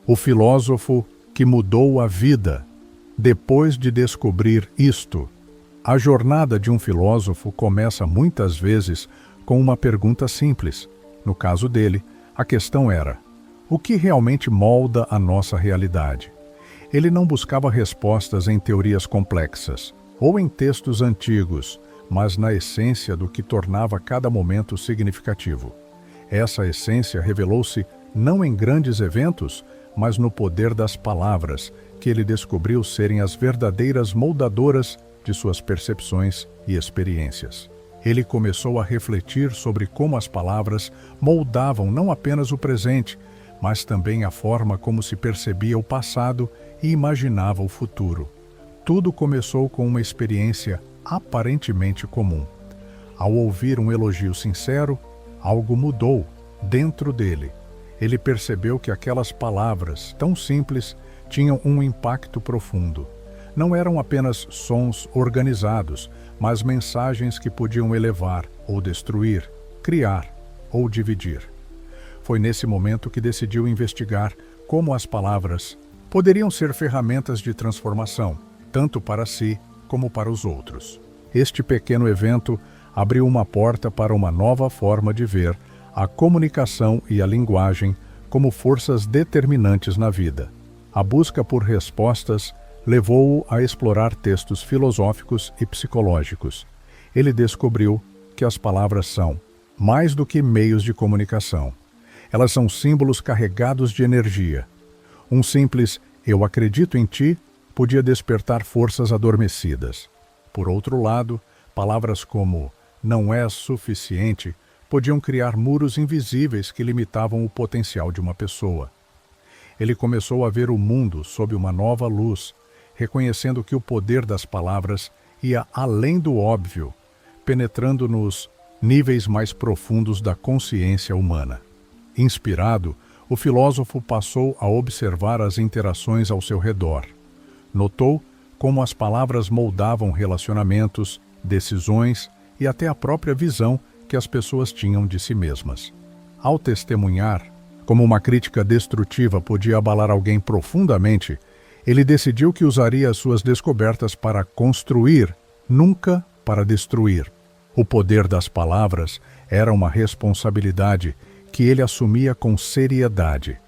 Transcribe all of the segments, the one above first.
O filósofo que mudou a vida. Depois de descobrir isto, a jornada de um filósofo começa muitas vezes com uma pergunta simples. No caso dele, a questão era: o que realmente molda a nossa realidade? Ele não buscava respostas em teorias complexas ou em textos antigos, mas na essência do que tornava cada momento significativo. Essa essência revelou-se não em grandes eventos, mas no poder das palavras, que ele descobriu serem as verdadeiras moldadoras de suas percepções e experiências. Ele começou a refletir sobre como as palavras moldavam não apenas o presente, mas também a forma como se percebia o passado e imaginava o futuro. Tudo começou com uma experiência aparentemente comum. Ao ouvir um elogio sincero, algo mudou dentro dele. Ele percebeu que aquelas palavras, tão simples, tinham um impacto profundo. Não eram apenas sons organizados, mas mensagens que podiam elevar ou destruir, criar ou dividir. Foi nesse momento que decidiu investigar como as palavras poderiam ser ferramentas de transformação, tanto para si como para os outros. Este pequeno evento abriu uma porta para uma nova forma de ver a comunicação e a linguagem como forças determinantes na vida. A busca por respostas levou-o a explorar textos filosóficos e psicológicos. Ele descobriu que as palavras são mais do que meios de comunicação. Elas são símbolos carregados de energia. Um simples "eu acredito em ti" podia despertar forças adormecidas. Por outro lado, palavras como "não és suficiente" podiam criar muros invisíveis que limitavam o potencial de uma pessoa. Ele começou a ver o mundo sob uma nova luz, reconhecendo que o poder das palavras ia além do óbvio, penetrando nos níveis mais profundos da consciência humana. Inspirado, o filósofo passou a observar as interações ao seu redor. Notou como as palavras moldavam relacionamentos, decisões e até a própria visão que as pessoas tinham de si mesmas. Ao testemunhar como uma crítica destrutiva podia abalar alguém profundamente, ele decidiu que usaria as suas descobertas para construir, nunca para destruir. O poder das palavras era uma responsabilidade que ele assumia com seriedade.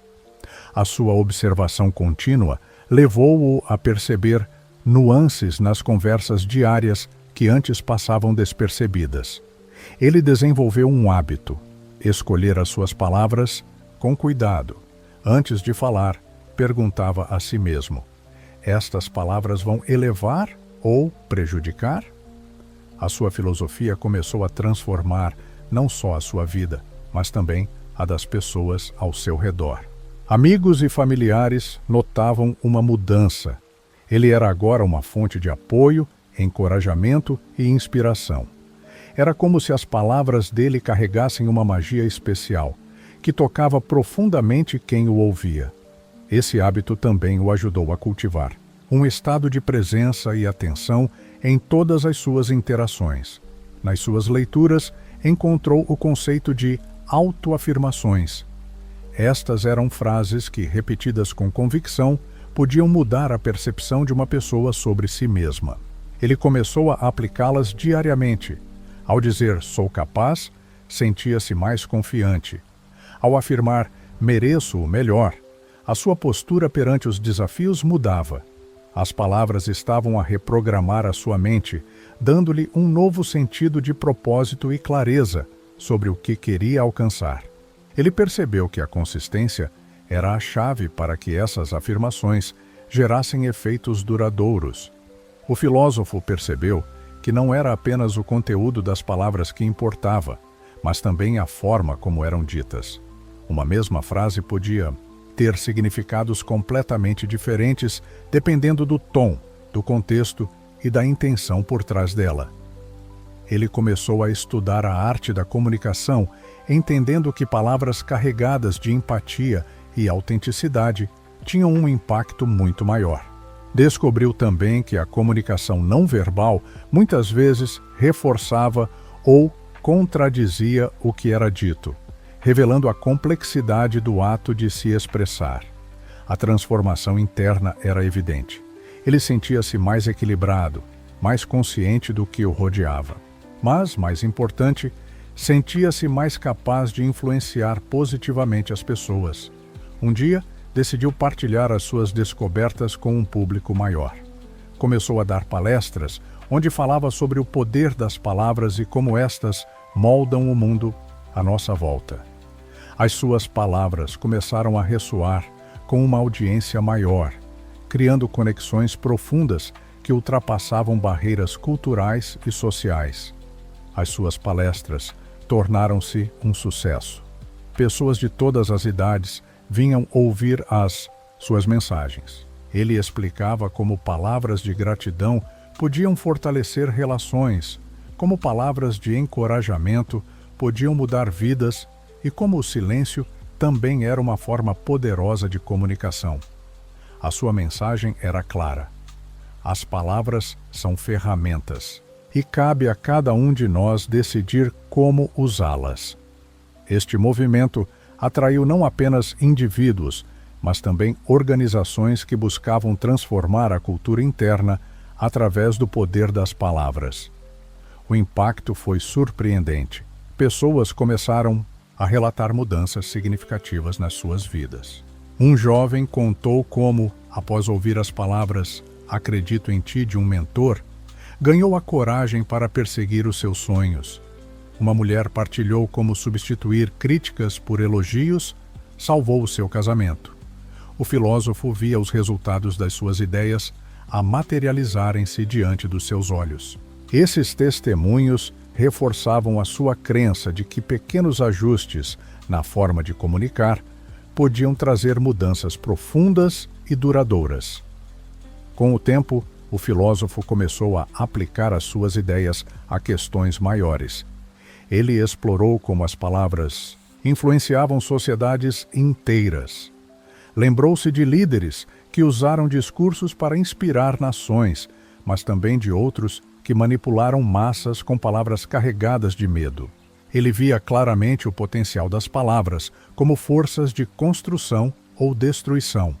A sua observação contínua levou-o a perceber nuances nas conversas diárias que antes passavam despercebidas. Ele desenvolveu um hábito: escolher as suas palavras com cuidado. Antes de falar, perguntava a si mesmo: estas palavras vão elevar ou prejudicar? A sua filosofia começou a transformar não só a sua vida, mas também a das pessoas ao seu redor. Amigos e familiares notavam uma mudança. Ele era agora uma fonte de apoio, encorajamento e inspiração. Era como se as palavras dele carregassem uma magia especial, que tocava profundamente quem o ouvia. Esse hábito também o ajudou a cultivar um estado de presença e atenção em todas as suas interações. Nas suas leituras, encontrou o conceito de autoafirmações. Estas eram frases que, repetidas com convicção, podiam mudar a percepção de uma pessoa sobre si mesma. Ele começou a aplicá-las diariamente. Ao dizer "sou capaz", sentia-se mais confiante. Ao afirmar "mereço o melhor", a sua postura perante os desafios mudava. As palavras estavam a reprogramar a sua mente, dando-lhe um novo sentido de propósito e clareza sobre o que queria alcançar. Ele percebeu que a consistência era a chave para que essas afirmações gerassem efeitos duradouros. O filósofo percebeu que não era apenas o conteúdo das palavras que importava, mas também a forma como eram ditas. Uma mesma frase podia ter significados completamente diferentes dependendo do tom, do contexto e da intenção por trás dela. Ele começou a estudar a arte da comunicação, entendendo que palavras carregadas de empatia e autenticidade tinham um impacto muito maior. Descobriu também que a comunicação não verbal muitas vezes reforçava ou contradizia o que era dito, revelando a complexidade do ato de se expressar. A transformação interna era evidente. Ele sentia-se mais equilibrado, mais consciente do que o rodeava. Mas, mais importante, sentia-se mais capaz de influenciar positivamente as pessoas. Um dia, decidiu partilhar as suas descobertas com um público maior. Começou a dar palestras, onde falava sobre o poder das palavras e como estas moldam o mundo à nossa volta. As suas palavras começaram a ressoar com uma audiência maior, criando conexões profundas que ultrapassavam barreiras culturais e sociais. As suas palestras tornaram-se um sucesso. Pessoas de todas as idades vinham ouvir as suas mensagens. Ele explicava como palavras de gratidão podiam fortalecer relações, como palavras de encorajamento podiam mudar vidas e como o silêncio também era uma forma poderosa de comunicação. A sua mensagem era clara. As palavras são ferramentas e cabe a cada um de nós decidir como usá-las. Este movimento atraiu não apenas indivíduos, mas também organizações que buscavam transformar a cultura interna através do poder das palavras. O impacto foi surpreendente. Pessoas começaram a relatar mudanças significativas nas suas vidas. Um jovem contou como, após ouvir as palavras "acredito em ti" de um mentor, ganhou a coragem para perseguir os seus sonhos. Uma mulher partilhou como substituir críticas por elogios salvou o seu casamento. O filósofo via os resultados das suas ideias a materializarem-se diante dos seus olhos. Esses testemunhos reforçavam a sua crença de que pequenos ajustes na forma de comunicar podiam trazer mudanças profundas e duradouras. Com o tempo, o filósofo começou a aplicar as suas ideias a questões maiores. Ele explorou como as palavras influenciavam sociedades inteiras. Lembrou-se de líderes que usaram discursos para inspirar nações, mas também de outros que manipularam massas com palavras carregadas de medo. Ele via claramente o potencial das palavras como forças de construção ou destruição.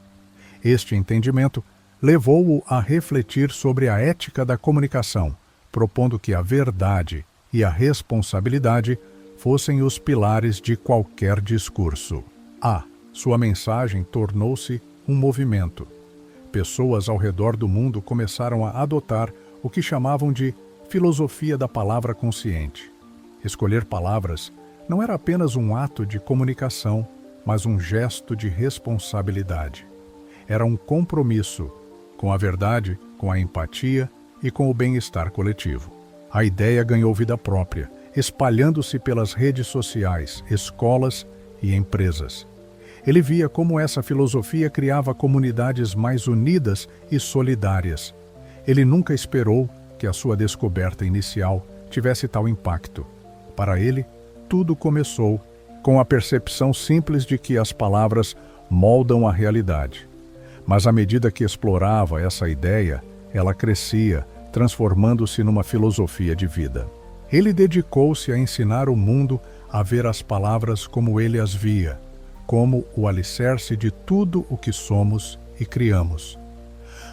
Este entendimento levou-o a refletir sobre a ética da comunicação, propondo que a verdade e a responsabilidade fossem os pilares de qualquer discurso. Sua mensagem tornou-se um movimento. Pessoas ao redor do mundo começaram a adotar o que chamavam de filosofia da palavra consciente. Escolher palavras não era apenas um ato de comunicação, mas um gesto de responsabilidade. Era um compromisso com a verdade, com a empatia e com o bem-estar coletivo. A ideia ganhou vida própria, espalhando-se pelas redes sociais, escolas e empresas. Ele via como essa filosofia criava comunidades mais unidas e solidárias. Ele nunca esperou que a sua descoberta inicial tivesse tal impacto. Para ele, tudo começou com a percepção simples de que as palavras moldam a realidade. Mas à medida que explorava essa ideia, ela crescia, transformando-se numa filosofia de vida. Ele dedicou-se a ensinar o mundo a ver as palavras como ele as via, como o alicerce de tudo o que somos e criamos.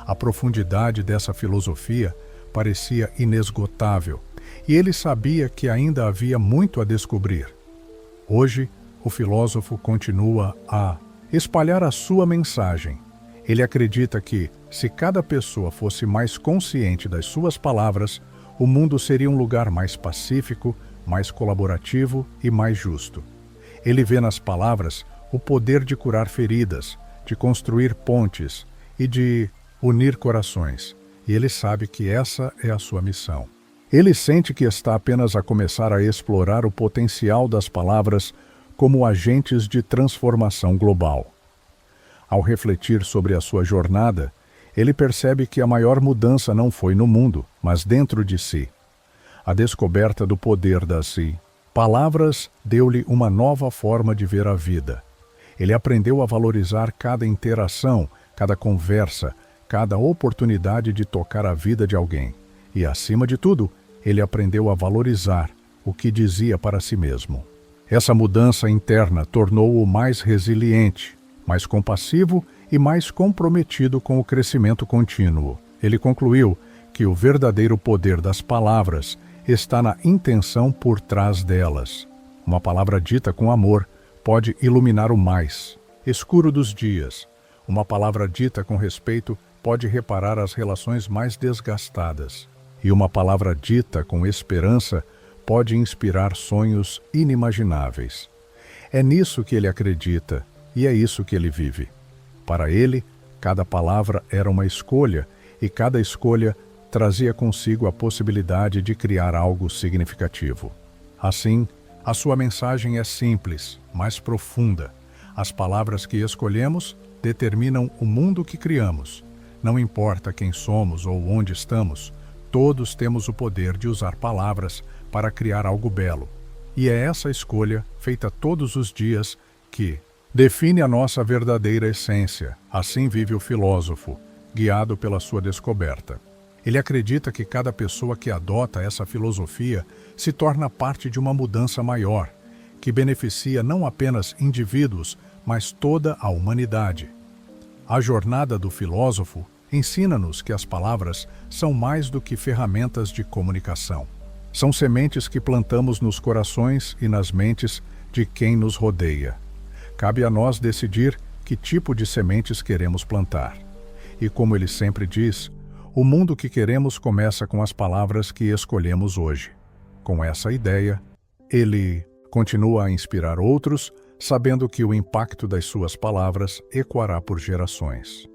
A profundidade dessa filosofia parecia inesgotável, e ele sabia que ainda havia muito a descobrir. Hoje, o filósofo continua a espalhar a sua mensagem. Ele acredita que, se cada pessoa fosse mais consciente das suas palavras, o mundo seria um lugar mais pacífico, mais colaborativo e mais justo. Ele vê nas palavras o poder de curar feridas, de construir pontes e de unir corações. E ele sabe que essa é a sua missão. Ele sente que está apenas a começar a explorar o potencial das palavras como agentes de transformação global. Ao refletir sobre a sua jornada, ele percebe que a maior mudança não foi no mundo, mas dentro de si. A descoberta do poder das palavras deu-lhe uma nova forma de ver a vida. Ele aprendeu a valorizar cada interação, cada conversa, cada oportunidade de tocar a vida de alguém. E, acima de tudo, ele aprendeu a valorizar o que dizia para si mesmo. Essa mudança interna tornou-o mais resiliente, mais compassivo e mais comprometido com o crescimento contínuo. Ele concluiu que o verdadeiro poder das palavras está na intenção por trás delas. Uma palavra dita com amor pode iluminar o mais escuro dos dias. Uma palavra dita com respeito pode reparar as relações mais desgastadas. E uma palavra dita com esperança pode inspirar sonhos inimagináveis. É nisso que ele acredita e é isso que ele vive. Para ele, cada palavra era uma escolha e cada escolha trazia consigo a possibilidade de criar algo significativo. Assim, a sua mensagem é simples, mas profunda. As palavras que escolhemos determinam o mundo que criamos. Não importa quem somos ou onde estamos, todos temos o poder de usar palavras para criar algo belo. E é essa escolha, feita todos os dias, que define a nossa verdadeira essência. Assim vive o filósofo, guiado pela sua descoberta. Ele acredita que cada pessoa que adota essa filosofia se torna parte de uma mudança maior, que beneficia não apenas indivíduos, mas toda a humanidade. A jornada do filósofo ensina-nos que as palavras são mais do que ferramentas de comunicação. São sementes que plantamos nos corações e nas mentes de quem nos rodeia. Cabe a nós decidir que tipo de sementes queremos plantar. E como ele sempre diz, o mundo que queremos começa com as palavras que escolhemos hoje. Com essa ideia, ele continua a inspirar outros, sabendo que o impacto das suas palavras ecoará por gerações.